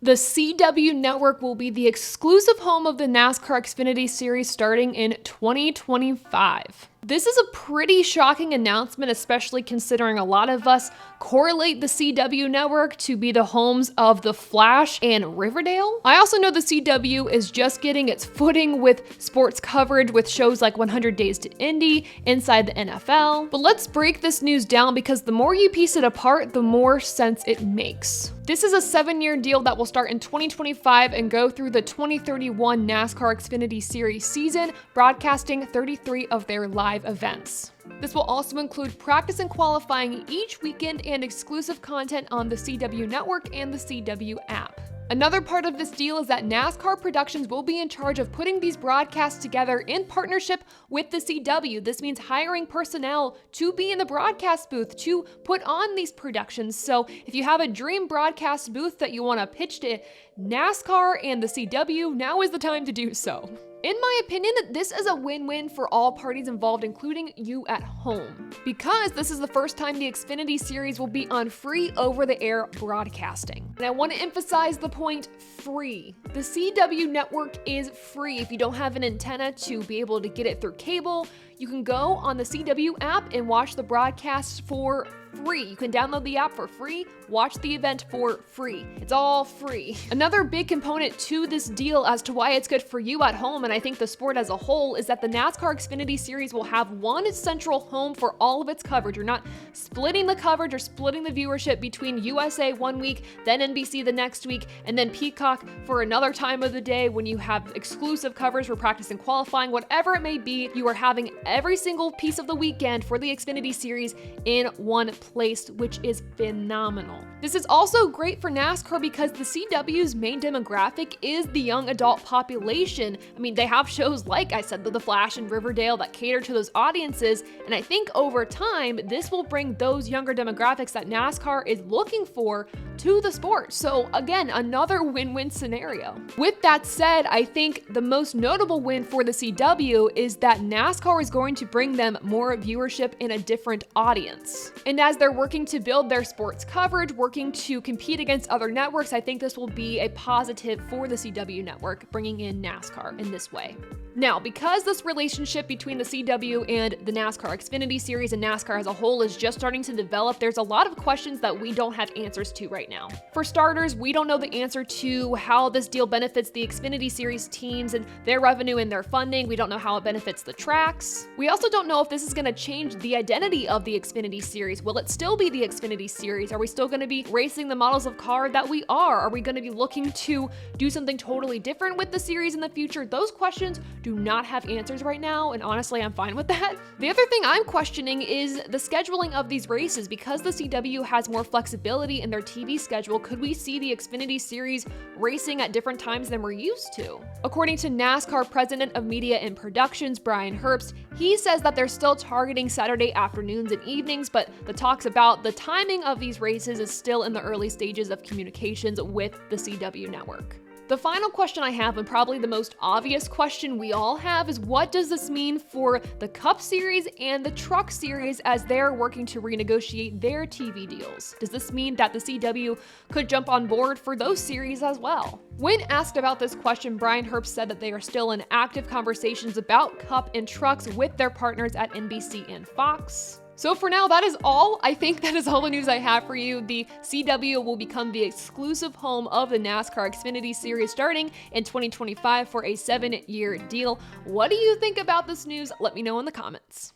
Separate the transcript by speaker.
Speaker 1: The CW network will be the exclusive home of the NASCAR Xfinity Series starting in 2025. This is a pretty shocking announcement, especially considering a lot of us correlate the CW network to be the homes of The Flash and Riverdale. I also know the CW is just getting its footing with sports coverage with shows like 100 Days to Indy, Inside the NFL. But let's break this news down because the more you piece it apart, the more sense it makes. This is a 7-year deal that will start in 2025 and go through the 2031 NASCAR Xfinity Series season, broadcasting 33 of their live events. This will also include practice and qualifying each weekend and exclusive content on the CW network and the CW app. Another part of this deal is that NASCAR Productions will be in charge of putting these broadcasts together in partnership with the CW. This means hiring personnel to be in the broadcast booth to put on these productions. So if you have a dream broadcast booth that you want to pitch to NASCAR and the CW, now is the time to do so. In my opinion, this is a win-win for all parties involved, including you at home, because this is the first time the Xfinity Series will be on free over-the-air broadcasting. And I want to emphasize the point free. The CW network is free. If you don't have an antenna to be able to get it through cable, you can go on the CW app and watch the broadcast for free. You can download the app for free, watch the event for free. It's all free. Another big component to this deal as to why it's good for you at home, and I think the sport as a whole, is that the NASCAR Xfinity Series will have one central home for all of its coverage. You're not splitting the coverage or splitting the viewership between USA one week, then NBC the next week, and then Peacock for another time of the day when you have exclusive coverage for practice and qualifying. Whatever it may be, you are having every single piece of the weekend for the Xfinity Series in one place, which is phenomenal. This is also great for NASCAR because the CW's main demographic is the young adult population. I mean, they have shows like I said, The Flash and Riverdale that cater to those audiences, and I think over time, this will bring those younger demographics that NASCAR is looking for to the sport. So again, another win-win scenario. With that said, I think the most notable win for the CW is that NASCAR is going to bring them more viewership in a different audience. And as they're working to build their sports coverage, working to compete against other networks, I think this will be a positive for the CW network, bringing in NASCAR in this way. Now, because this relationship between the CW and the NASCAR Xfinity Series and NASCAR as a whole is just starting to develop, there's a lot of questions that we don't have answers to right now. For starters, we don't know the answer to how this deal benefits the Xfinity Series teams and their revenue and their funding. We don't know how it benefits the tracks. We also don't know if this is going to change the identity of the Xfinity Series. Will it still be the Xfinity Series? Are we still going to be racing the models of car that we are? Are we going to be looking to do something totally different with the series in the future? Those questions do not have answers right now, and honestly, I'm fine with that. The other thing I'm questioning is the scheduling of these races. Because the CW has more flexibility in their TV schedule, could we see the Xfinity Series racing at different times than we're used to? According to NASCAR President of Media and Productions, Brian Herbst, he says that they're still targeting Saturday afternoons and evenings, but the talks about the timing of these races is still in the early stages of communications with the CW network. The final question I have, and probably the most obvious question we all have, is what does this mean for the Cup Series and the Truck Series as they're working to renegotiate their TV deals? Does this mean that the CW could jump on board for those series as well? When asked about this question, Brian Herbst said that they are still in active conversations about Cup and Trucks with their partners at NBC and Fox. So for now, that is all. I think that is all the news I have for you. The CW will become the exclusive home of the NASCAR Xfinity Series starting in 2025 for a 7-year deal. What do you think about this news? Let me know in the comments.